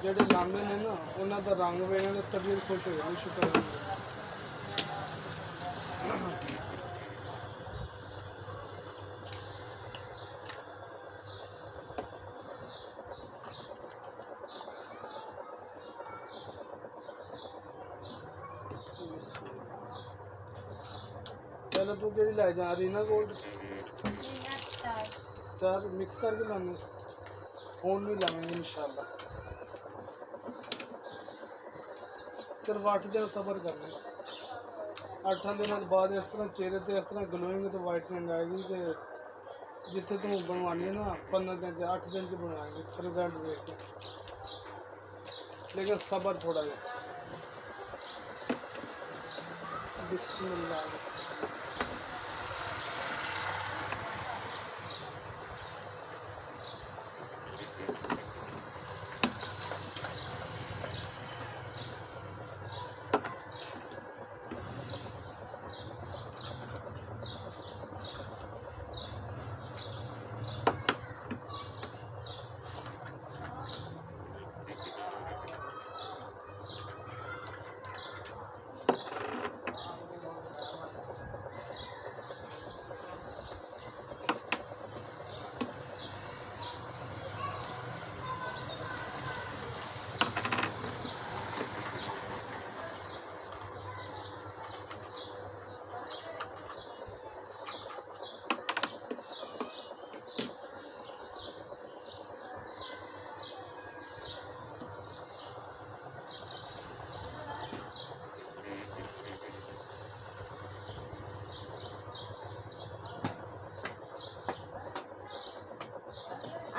ਜਿਹੜੇ ਲਾਉਂਦੇ ਨੇ ਨਾ ਉਹਨਾਂ ਦਾ ਰੰਗ ਵੇਖਣ ਤੇ ਤਬੀਅਤ ਖੁਸ਼ ਹੋ ਜਾਂਦੀ, ਸ਼ੁਕਰ ਹੈ। चलो तू केड़ी लै जा रही ना गोल्ड स्टार मिक्स करके लाने फोन नहीं लाएंगे इंशाल्लाह। सिर्फ 8 दिन सबर करना, 8 दिन बाद इस तरह चेहरे पे इस तरह ग्लोइंग तो वाइटनिंग आएगी कि जिथे तू बनवानी है ना 15 दिन 8 दिन च बनवाएंगे रिजल्ट देख के, लेकिन सबर थोड़ा है। बिस्मिल्लाह।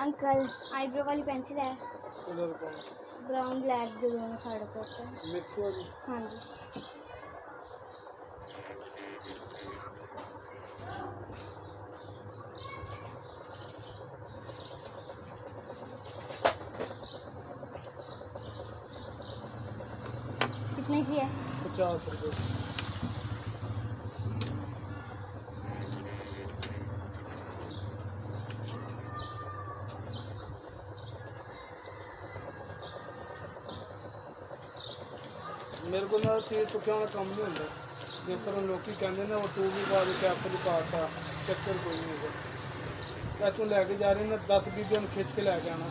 अंकल आईब्रो वाली पेंसिल है कलर कौन ब्राउन ब्लैक जो दोनों साइड पे होते हैं। मिक्स वाली? हाँ जी। कितने की है? 50 रुपये। मेरे को ना तीर चुक्या वाला कम नहीं होता, जिस तरह लोग कहते ना वो ट्यूब भी पा दे कैप्सूल पाता, चक्कर कोई नहीं होगा। तू लैके जा रही ना 10-20 दिन खिंच के लैके आना।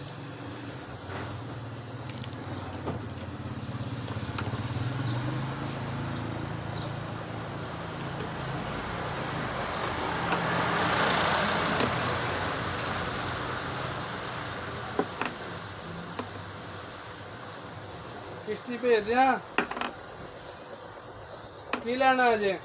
किश्ती भेज दिया की लेना अजे?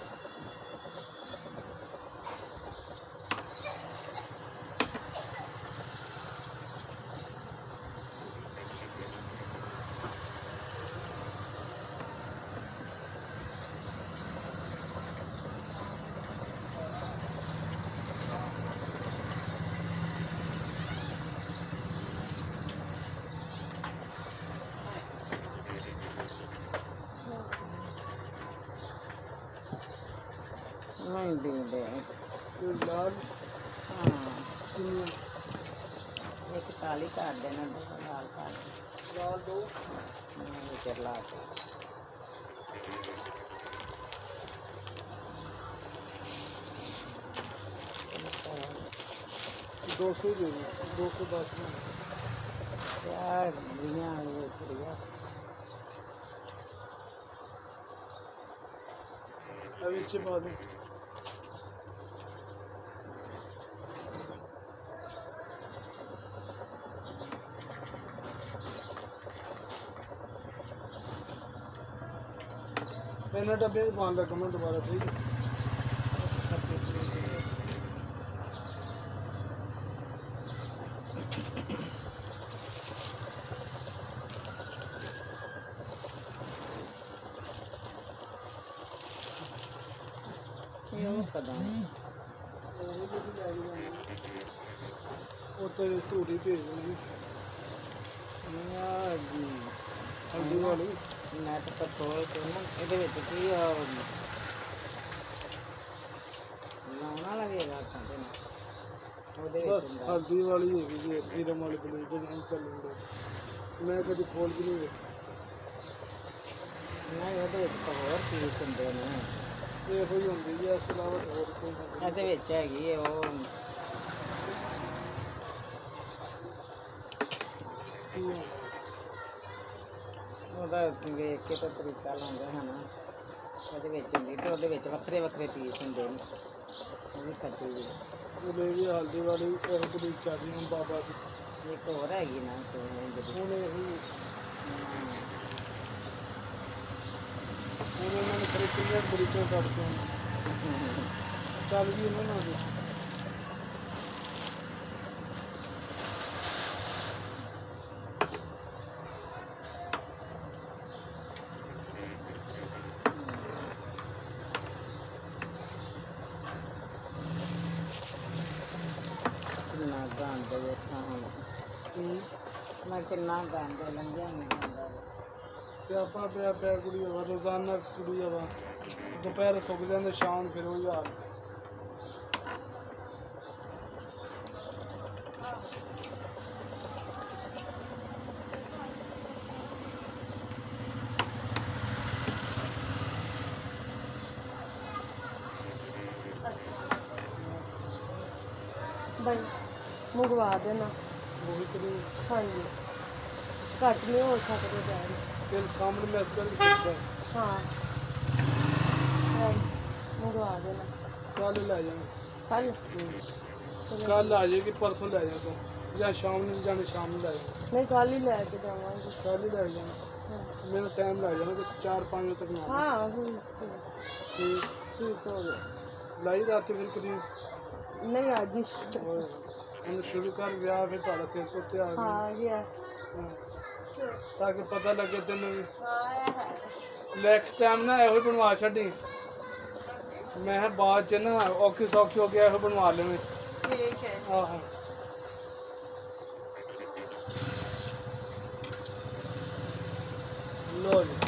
नहीं दे लाल हाँ एक काली काट देना, दो लाल काट लाल दो ला के 200 दे दो, 210 में यार बढ़िया है ये बढ़िया। अभी अच्छे पा दो। इन्हें डब्बे भी पान लगा मैं दोबारा, ठीक है? ਉੱਤੇ ਧੂੜੀ ਭੇਜ ਦੇਣੀ जी ਹਲਦੀ ਵਾਲੀ। नेट पर खोल के ना ये की लाना लगेगा खाते ना ਬਸ ਹਲਦੀ ਵਾਲੀ ਹੈਗੀ ਜੀ, ਸੀਰਮ ਵਾਲੀ ਬਲੂ ਦੇ ਨਾਲ ਚੱਲੂਗੇ। ਮੈਂ ਕਦੀ ਖੋਲ ਕੇ ਨਹੀਂ ਵੇਖਿਆ। ਨਹੀਂ ਉਹਦੇ ਵਿੱਚ ਤਾਂ ਹੋਰ ਚੀਜ਼ ਹੁੰਦੇ ਨੇ। ਇਹੋ ਹੀ ਹੁੰਦੀ ਜੀ, ਇਸ ਤੋਂ ਇਲਾਵਾ ਤਾਂ ਹੋਰ ਕੋਈ ਨਹੀਂ। ਇਹਦੇ ਵਿੱਚ ਹੈਗੀ ਹੈ ਉਹ ਕੀ ਹੈ? ਉਹਦਾ ਵੇਖ ਕੇ ਤਾਂ ਤਰੀਕਾ ਲਾਉਂਦੇ ਹਨ। ਉਹਦੇ ਵਿੱਚ ਹੁੰਦੀ ਤੇ ਉਹਦੇ ਵਿੱਚ ਵੱਖਰੇ ਵੱਖਰੇ ਪੀਸ ਹੁੰਦੇ ਨੇ। ਉਹ ਵੀ ਖੱਟੀ ਜੀ। ਉਹਦੇ ਵੀ ਹਲਦੀ ਵਾਲੀ ਇਹੋ ਜਿਹੀ ਚਾਦੀ ਹੁਣ ਬਾਬਾ ਦੀ। ਇੱਕ ਹੋਰ ਹੈਗੀ ਨਾ ਜਿਹੜੀ ਹੁਣ ਇਹੋ ਹੀ ਹੁਣ ਇਹਨਾਂ ਨੇ ਖਰੇ ਕਿੰਨੇ ਬਰੀਕਾਂ ਕੱਢਦੇ ਹਨ। ਚੱਲ ਵੀ ਇਹਨਾਂ ਨਾਲ ਦੀ। ਕਿੰਨਾ ਗੰਦ ਵੇਖਾਂ ਹੁਣ। ਮੈਂ ਕਿੰਨਾ ਗੰਦ ਲੰਘਿਆ ਨਹੀਂ ਜਾਂਦਾ। ਸਿਆਪਾ ਪਿਆ ਪਿਆ ਕੁੜੀ ਹਵਾ ਰੋਜ਼ਾਨਾ ਕੁੜੀ ਹਵਾ ਦੁਪਹਿਰ ਸੁੱਕ ਜਾਂਦੇ ਸ਼ਾਮ ਫਿਰ ਉਹੀ ਹਾਲ। ਬਈ ਮੰਗਵਾ ਦੇਣਾ। ਉਹੀ ਕਰੀ ਹਾਂਜੀ ਘੱਟ ਨਹੀਂ ਹੋ ਸਕਦੇ ਜਾਨ। ਤੇਰੇ ਸਾਹਮਣੇ ਮੈਂ ਇਸ ਕਰ ਪੁੱਛਿਆ। ਹਾਂ ਮੰਗਵਾ ਦੇਣਾ। ਕੱਲ ਲੈ ਜਾਣਾ। ਕੱਲ ਕੱਲ ਆ ਜਾਏਗੀ, ਪਰਸੋਂ ਲੈ ਜਾ ਤੂੰ, ਜਾਂ ਸ਼ਾਮ ਨੂੰ ਜਾਣਾ ਸ਼ਾਮ ਨੂੰ ਲੈ ਜਾਣਾ। ਨਹੀਂ ਕੱਲ ਹੀ ਲੈ ਕੇ ਜਾਵਾਂਗੀ। ਕੱਲ ਹੀ ਲੈ ਜਾਣਾ। ਹਾਂ ਮੇਰਾ ਟਾਈਮ ਲੱਗ ਜਾਣਾ ਕਿ 4-5 ਵਜੇ ਤੱਕ ਨਾ ਆਉਣਾ। ਹਾਂ ਠੀਕ ਠੀਕ ਹੋ ਗਿਆ। ਲਾਈ ਰਾਤ ਫਿਰ ਕਦੀ ਨਹੀਂ ਅੱਜ ਹੀ ਉਹਨੂੰ ਸ਼ੁਰੂ ਕਰ ਵਿਆਹ ਫਿਰ ਤੁਹਾਡਾ ਸਿਰ ਤੋਂ ਉੱਤੇ ਆ ਗਿਆ। ਹਾਂ ਗਿਆ ਹਾਂ। ਤਾਂ ਕਿ ਪਤਾ ਲੱਗੇ ਤੈਨੂੰ ਵੀ। ਹਾਂ ਨੈਕਸਟ ਟਾਈਮ ਨਾ ਇਹੋ ਹੀ ਬਣਵਾ ਛੱਡੀ। ਮੈਂ ਕਿਹਾ ਬਾਅਦ ਚ ਨਾ ਔਖੀ ਸੌਖੀ ਹੋ ਗਿਆ ਇਹੋ ਬਣਵਾ ਲਵੇਂ। ਠੀਕ ਹੈ। ਆਹੋ ਲੋ ਜੀ।